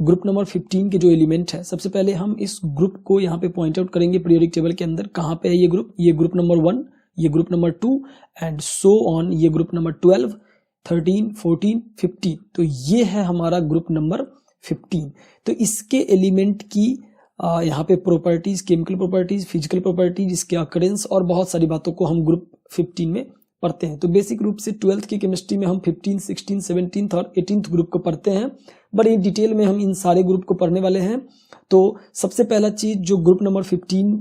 Group number 15 के जो element है, सबसे पहले हम इस ग्रुप को यहाँ पे पॉइंट आउट करेंगे पीरियोडिक टेबल के अंदर। कहाँ पे है ये ग्रुप नंबर 1, ये group number 2 and so on, ये ग्रुप नंबर 12, 13, 14, 15। तो ये है हमारा ग्रुप नंबर 15। तो इसके एलिमेंट की यहाँ पे properties, chemical properties, physical properties, इसके अकरेंस और बहुत सारी बातों को हम ग्रुप 15 में पढ़ते हैं। तो बेसिक रूप से 12th की केमिस्ट्री में हम 15, 16, 17 और 18th ग्रुप को पढ़ते हैं। बड़ी डिटेल में हम इन सारे ग्रुप को पढ़ने वाले हैं। तो सबसे पहला चीज जो ग्रुप नंबर 15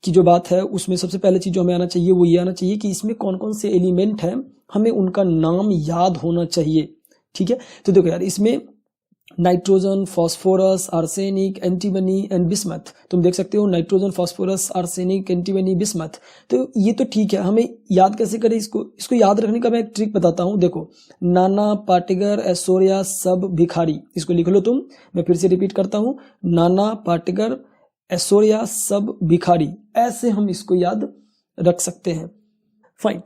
की जो बात है, उसमें सबसे पहले चीज जो हमें आना चाहिए वो ये आना चाहिए कि इसमें कौन कौन से एलिमेंट हैं, हमें उनका नाम याद होना चाहिए। ठीक है, तो देखो यार, इसमें nitrogen, phosphorus, arsenic, antimony and bismuth, तुम देख सकते हो nitrogen, phosphorus, arsenic, antimony, bismuth. तो ये तो ठीक है, हमें याद कैसे करें इसको याद रखने का मैं एक ट्रिक बताता हूं। देखो, नाना, पार्टिगर, एसोरिया, सब, भिखारी, इसको लिख लो तुम। मैं फिर से रिपीट करता हूं, नाना, पार्टिगर, एसोरिया, सब, भिखारी, ऐसे हम इसको याद रख सकते हैं। फाइन।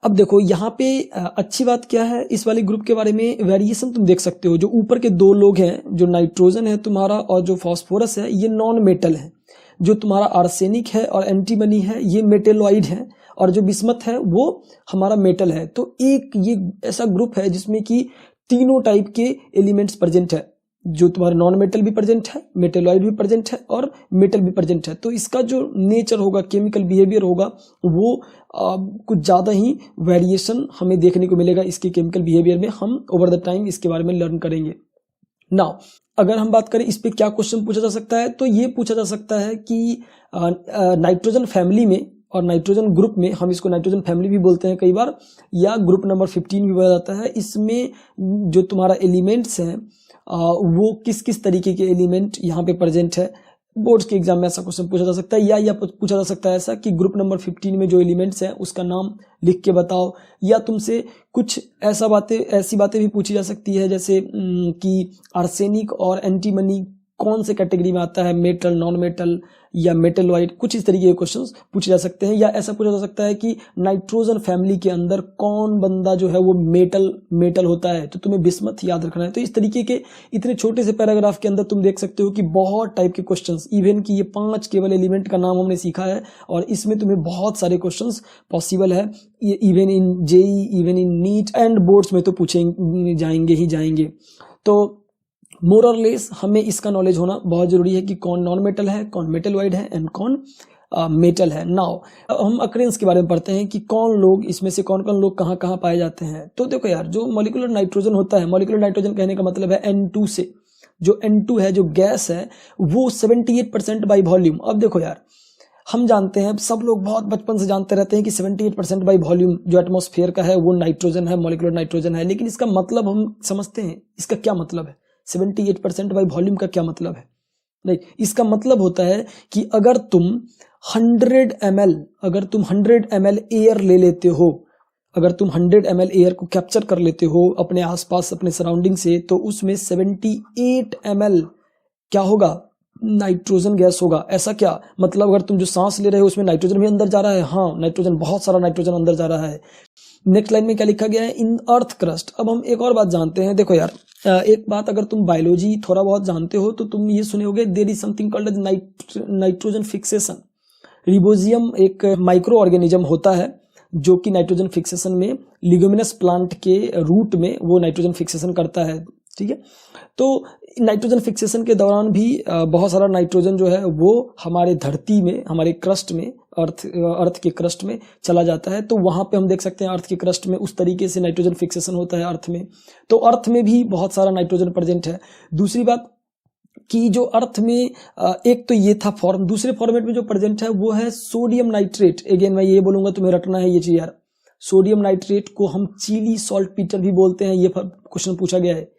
अब देखो यहाँ पे अच्छी बात क्या है इस वाले ग्रुप के बारे में, वेरिएशन तुम देख सकते हो। जो ऊपर के दो लोग हैं, जो नाइट्रोजन है तुम्हारा और जो फास्फोरस है, ये नॉन मेटल है। जो तुम्हारा आर्सेनिक है और एंटीमनी है, ये मेटेलॉइड है, और जो बिस्मथ है वो हमारा मेटल है। तो एक ये ऐसा ग्रुप है जिसमें कि तीनों टाइप के एलिमेंट्स प्रेजेंट है। जो तुम्हारा नॉन मेटल भी प्रेजेंट है, मेटेलॉइड भी प्रेजेंट है और मेटल भी प्रेजेंट है। तो इसका जो नेचर होगा, केमिकल बिहेवियर होगा, वो कुछ ज़्यादा ही वेरिएशन हमें देखने को मिलेगा इसके केमिकल बिहेवियर में। हम ओवर द टाइम इसके बारे में लर्न करेंगे। नाउ अगर हम बात करें इस पे क्या क्वेश्चन पूछा जा सकता है, तो ये पूछा जा सकता है कि नाइट्रोजन फैमिली में और नाइट्रोजन ग्रुप में, हम इसको नाइट्रोजन फैमिली भी बोलते हैं कई बार, या ग्रुप नंबर 15 भी बोला जाता है, इसमें जो तुम्हारा एलिमेंट्स हैं वो किस किस तरीके के एलिमेंट यहाँ पे प्रेजेंट है। बोर्ड्स के एग्जाम में ऐसा क्वेश्चन पूछा जा सकता है, या पूछा जा सकता है ऐसा कि ग्रुप नंबर 15 में जो एलिमेंट्स हैं उसका नाम लिख के बताओ, या तुमसे कुछ ऐसी बातें भी पूछी जा सकती है जैसे कि आर्सेनिक और एंटीमनी कौन से कैटेगरी में आता है, मेटल, नॉन मेटल या मेटेलॉइड, कुछ इस तरीके के क्वेश्चंस पूछे जा सकते हैं। या ऐसा पूछा जा सकता है कि नाइट्रोजन फैमिली के अंदर कौन बंदा जो है वो मेटल होता है, तो तुम्हें बिस्मथ याद रखना है। तो इस तरीके के इतने छोटे से पैराग्राफ के अंदर तुम देख सकते हो कि बहुत टाइप के क्वेश्चंस, इवन कि ये 5 केवल एलिमेंट का नाम हमने सीखा है और इसमें तुम्हें बहुत सारे क्वेश्चंस पॉसिबल है। Even in JEE, even in NEET and boards में तो पूछे जाएंगे। तो मोर और लेस हमें इसका नॉलेज होना बहुत जरूरी है कि कौन नॉन मेटल है, कौन मेटेलॉइड है एंड कौन मेटल है। नाउ हम अकरेंस के बारे में पढ़ते हैं कि कौन लोग, इसमें से कौन कौन लोग कहाँ कहाँ पाए जाते हैं। तो देखो यार, जो मॉलिक्यूलर नाइट्रोजन होता है, मॉलिक्यूलर नाइट्रोजन कहने का मतलब है N2 से, जो N2 है, जो गैस है, वो 78% बाई वॉल्यूम। अब देखो यार, हम जानते हैं, सब लोग बहुत बचपन से जानते रहते हैं कि 78% बाई वॉल्यूम जो एटमॉस्फेयर का है वो नाइट्रोजन है, मॉलिक्यूलर नाइट्रोजन है। लेकिन इसका मतलब हम समझते हैं, इसका क्या मतलब है? 78% बाई वॉल्यूम का क्या मतलब है? नहीं, इसका मतलब होता है कि अगर तुम 100 ml एयर ले लेते हो, अगर तुम 100 ml एयर को कैप्चर कर लेते हो अपने आसपास, अपने सराउंडिंग से, तो उसमें 78 ml क्या होगा? नाइट्रोजन गैस होगा। ऐसा क्या मतलब? अगर तुम जो सांस ले रहे हो उसमें नाइट्रोजन भी अंदर जा रहा है। हाँ, नाइट्रोजन, बहुत सारा नाइट्रोजन अंदर जा रहा है। नेक्स्ट लाइन में क्या लिखा गया है? इन अर्थ क्रस्ट। अब हम एक और बात जानते हैं। देखो यार, एक बात, अगर तुम बायोलॉजी थोड़ा बहुत जानते हो तो तुम ये सुने होगे, there is something called nitrogen fixation. Rhizobium एक माइक्रो ऑर्गेनिज्म होता है जो कि नाइट्रोजन फिक्सेशन में, लिग्यूमिनस प्लांट के रूट में वो नाइट्रोजन फिक्सेशन करता है। ठीक है, तो नाइट्रोजन फिक्सेशन के दौरान भी बहुत सारा नाइट्रोजन जो है वो हमारे धरती में, हमारे क्रस्ट में, अर्थ के क्रस्ट में चला जाता है। तो वहां पे हम देख सकते हैं अर्थ के क्रस्ट में उस तरीके से नाइट्रोजन फिक्सेशन होता है अर्थ में। तो अर्थ में भी बहुत सारा नाइट्रोजन प्रेजेंट है। दूसरी बात कि जो अर्थ में, एक तो ये था फॉर्म, दूसरे फॉर्मेट में जो प्रेजेंट है वो है सोडियम नाइट्रेट। अगेन मैं ये बोलूंगा, तुम्हें रटना है ये चीज यार। सोडियम नाइट्रेट को हम चिली सॉल्ट पीटर भी बोलते हैं, ये क्वेश्चन पूछा गया है।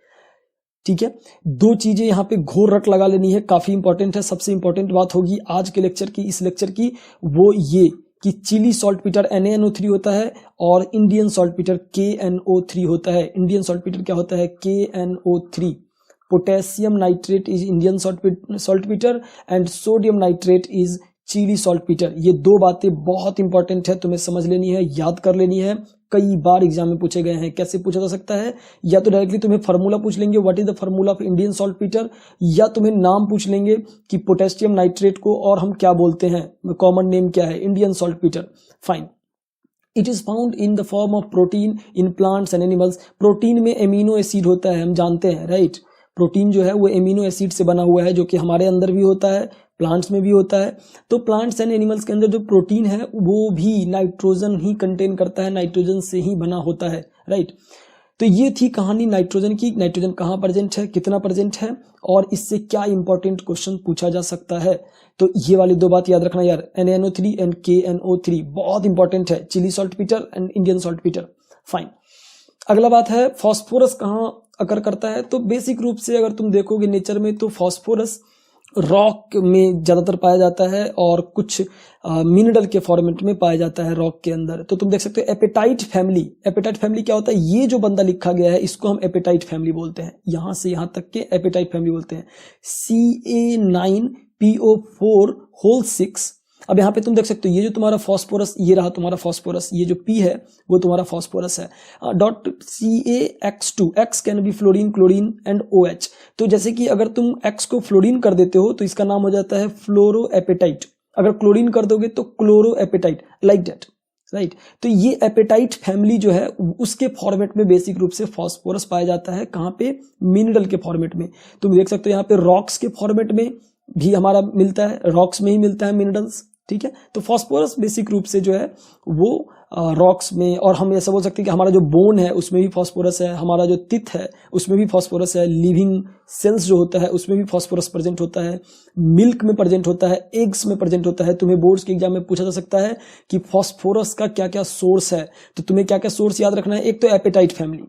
ठीक है, दो चीजें यहाँ पे घोर रट लगा लेनी है, काफी इंपॉर्टेंट है। सबसे इंपॉर्टेंट बात होगी आज के लेक्चर की, इस लेक्चर की, वो ये कि चिली सॉल्ट पीटर NaNO3 होता है और इंडियन सॉल्ट पीटर KNO3 होता है। इंडियन सॉल्ट पीटर क्या होता है? KNO3। Potassium nitrate is Indian saltpetre and sodium nitrate is Chile saltpetre. ये दो बातें बहुत इंपॉर्टेंट है, तुम्हें समझ लेनी है, याद कर लेनी है, कई बार एग्जाम में पूछे गए हैं। कैसे पूछा जा सकता है? या तो डायरेक्टली तुम्हें फार्मूला पूछ लेंगे, what is the formula of Indian saltpetre, या तुम्हें नाम पूछ लेंगे कि पोटेशियम नाइट्रेट को और हम क्या बोलते हैं, कॉमन नेम क्या है, Indian saltpetre. Fine. It is found in the form of protein in plants and animals. Protein में एमिनो एसिड होता है, हम जानते हैं, राइट। प्रोटीन जो है वो एमिनो एसिड से बना हुआ है, जो कि हमारे अंदर भी होता है, प्लांट्स में भी होता है। तो प्लांट्स एंड एनिमल्स के अंदर जो प्रोटीन है वो भी नाइट्रोजन ही कंटेन करता है, नाइट्रोजन से ही बना होता है, राइट। तो ये थी कहानी नाइट्रोजन की। नाइट्रोजन कहाँ प्रेजेंट है, कितना प्रेजेंट है, और इससे क्या इंपॉर्टेंट क्वेश्चन पूछा जा सकता है। तो ये वाली दो बात याद रखना यार, NaNO3 एंड KNO3 बहुत इंपॉर्टेंट है, Chile saltpetre and Indian saltpetre. Fine. अगला बात है फॉस्फोरस कहाँ अकर करता है। तो बेसिक रूप से अगर तुम देखोगे नेचर में तो फॉस्फोरस रॉक में ज्यादातर पाया जाता है और कुछ मिनरल के फॉर्मेट में पाया जाता है रॉक के अंदर। तो तुम देख सकते हो एपेटाइट फैमिली। एपेटाइट फैमिली क्या होता है? ये जो बंदा लिखा गया है इसको हम एपेटाइट फैमिली बोलते हैं, यहां से यहां तक के एपेटाइट फैमिली बोलते हैं। Ca9PO4 whole 6। अब यहाँ पे तुम देख सकते हो ये जो तुम्हारा फॉस्फोरस, ये रहा तुम्हारा फॉस्फोरस, ये जो P है वो तुम्हारा फॉस्फोरस है। Dot CaX2, X can be fluorine, chlorine and OH। तो जैसे कि अगर तुम X को फ्लोरीन कर देते हो तो इसका नाम हो जाता है फ्लोरोएपेटाइट, अगर क्लोरीन कर दोगे तो क्लोरोएपेटाइट, लाइक दैट, राइट। तो ये एपेटाइट फैमिली जो है उसके फॉर्मेट में बेसिक रूप से फॉस्फोरस पाया जाता है। कहाँ पे? मिनरल के फॉर्मेट में। तुम देख सकते हो यहाँ पे रॉक्स के फॉर्मेट में भी हमारा मिलता है, रॉक्स में ही मिलता है मिनरल्स, ठीक है। तो फॉस्फोरस बेसिक रूप से जो है वो रॉक्स में, और हम ऐसा बोल सकते हैं कि हमारा जो बोन है उसमें भी फॉस्फोरस है, हमारा जो टिथ है उसमें भी फॉस्फोरस है, लिविंग सेल्स जो होता है उसमें भी फॉस्फोरस प्रेजेंट होता है, मिल्क में प्रेजेंट होता है, एग्स में प्रेजेंट होता है। तुम्हें बोर्ड्स के एग्जाम में पूछा जा सकता है कि फॉस्फोरस का क्या क्या सोर्स है, तो तुम्हें क्या क्या सोर्स याद रखना है। एक तो apatite family,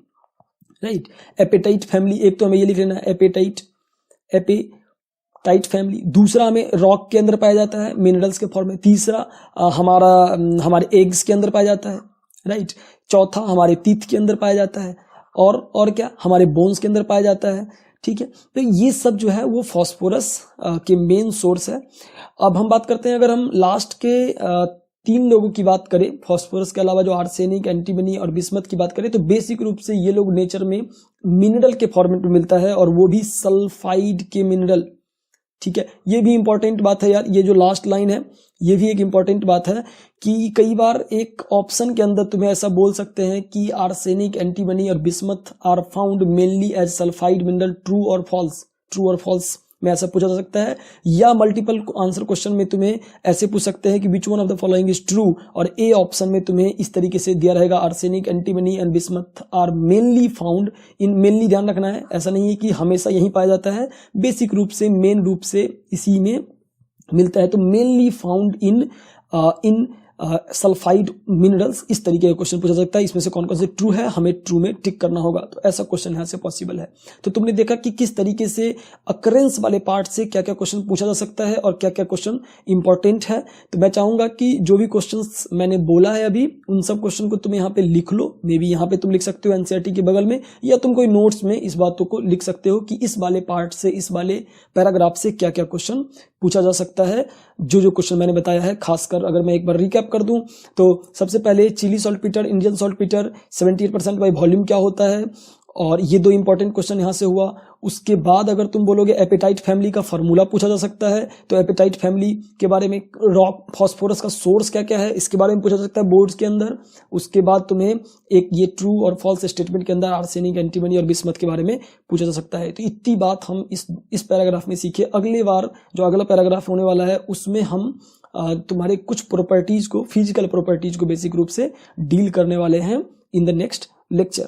right, apatite family, एक तो हमें ये लिख लेना है एपेटाइट फैमिली। दूसरा हमें रॉक के अंदर पाया जाता है मिनरल्स के फॉर्म में। तीसरा हमारे एग्स के अंदर पाया जाता है, राइट। चौथा हमारे टीथ के अंदर पाया जाता है, और क्या, हमारे बोन्स के अंदर पाया जाता है, ठीक है। तो ये सब जो है वो फॉस्फोरस के मेन सोर्स है। अब हम बात करते हैं, अगर हम लास्ट के 3 लोगों की बात करें फॉस्फोरस के अलावा, जो आर्सेनिक, एंटीमनी और बिस्मथ की बात करें, तो बेसिक रूप से ये लोग नेचर में मिनरल के फॉर्मेट में मिलता है, और वो भी सल्फाइड के मिनरल, ठीक है। ये भी इंपॉर्टेंट बात है यार, ये जो लास्ट लाइन है ये भी एक इंपॉर्टेंट बात है कि कई बार एक ऑप्शन के अंदर तुम्हें ऐसा बोल सकते हैं कि आर्सेनिक, एंटीमनी और bismuth are found mainly as sulphide mineral, true और फॉल्स में ऐसा पूछा जा सकता है। या मल्टीपल आंसर क्वेश्चन में तुम्हें ऐसे पूछ सकते हैं कि which one of the following is true, और ए ऑप्शन में तुम्हें इस तरीके से दिया रहेगा arsenic, antimony and bismuth are mainly found in, mainly ध्यान रखना है, ऐसा नहीं है कि हमेशा यही पाया जाता है, बेसिक रूप से मेन रूप से इसी में मिलता है। तो मेनली फाउंड इन सल्फाइड मिनरल्स, इस तरीके का क्वेश्चन पूछा सकता है। इसमें से कौन कौन से ट्रू है, हमें ट्रू में टिक करना होगा। तो ऐसा क्वेश्चन यहाँ से पॉसिबल है। तो तुमने देखा कि किस तरीके से अकरेंस वाले पार्ट से क्या क्या क्वेश्चन पूछा जा सकता है और क्या क्या क्वेश्चन इंपॉर्टेंट है। तो मैं चाहूंगा कि जो भी क्वेश्चंस मैंने बोला है अभी, उन सब क्वेश्चन को तुम यहाँ पे लिख लो। मे बी यहाँ पे तुम लिख सकते हो एनसीईआरटी के बगल में, या तुम कोई नोट्स में इस बातों को लिख सकते हो कि इस वाले पार्ट से, इस वाले पैराग्राफ से क्या क्या क्वेश्चन पूछा जा सकता है। जो क्वेश्चन मैंने बताया है, खासकर अगर मैं एक बार रिकैप कर दूं तो सबसे पहले Chile saltpetre, Indian saltpetre 78% by volume क्या होता है, और ये 2 इंपॉर्टेंट क्वेश्चन यहां से हुआ। उसके बाद अगर तुम बोलोगे एपेटाइट फैमिली का फॉर्मूला पूछा जा सकता है, तो एपेटाइट फैमिली के बारे में, रॉक फॉस्फोरस का सोर्स क्या क्या है इसके बारे में पूछा जा सकता है बोर्ड्स के अंदर। उसके बाद तुम्हें एक ये ट्रू और फॉल्स स्टेटमेंट के अंदर आर्सेनिक, एंटीमनी और बिस्मथ के बारे में पूछा जा सकता है। तो इतनी बात हम इस पैराग्राफ में सीखे। अगले बार जो अगला पैराग्राफ होने वाला है उसमें हम तुम्हारे कुछ प्रॉपर्टीज को, फिजिकल प्रॉपर्टीज को बेसिक रूप से डील करने वाले हैं इन द नेक्स्ट लेक्चर।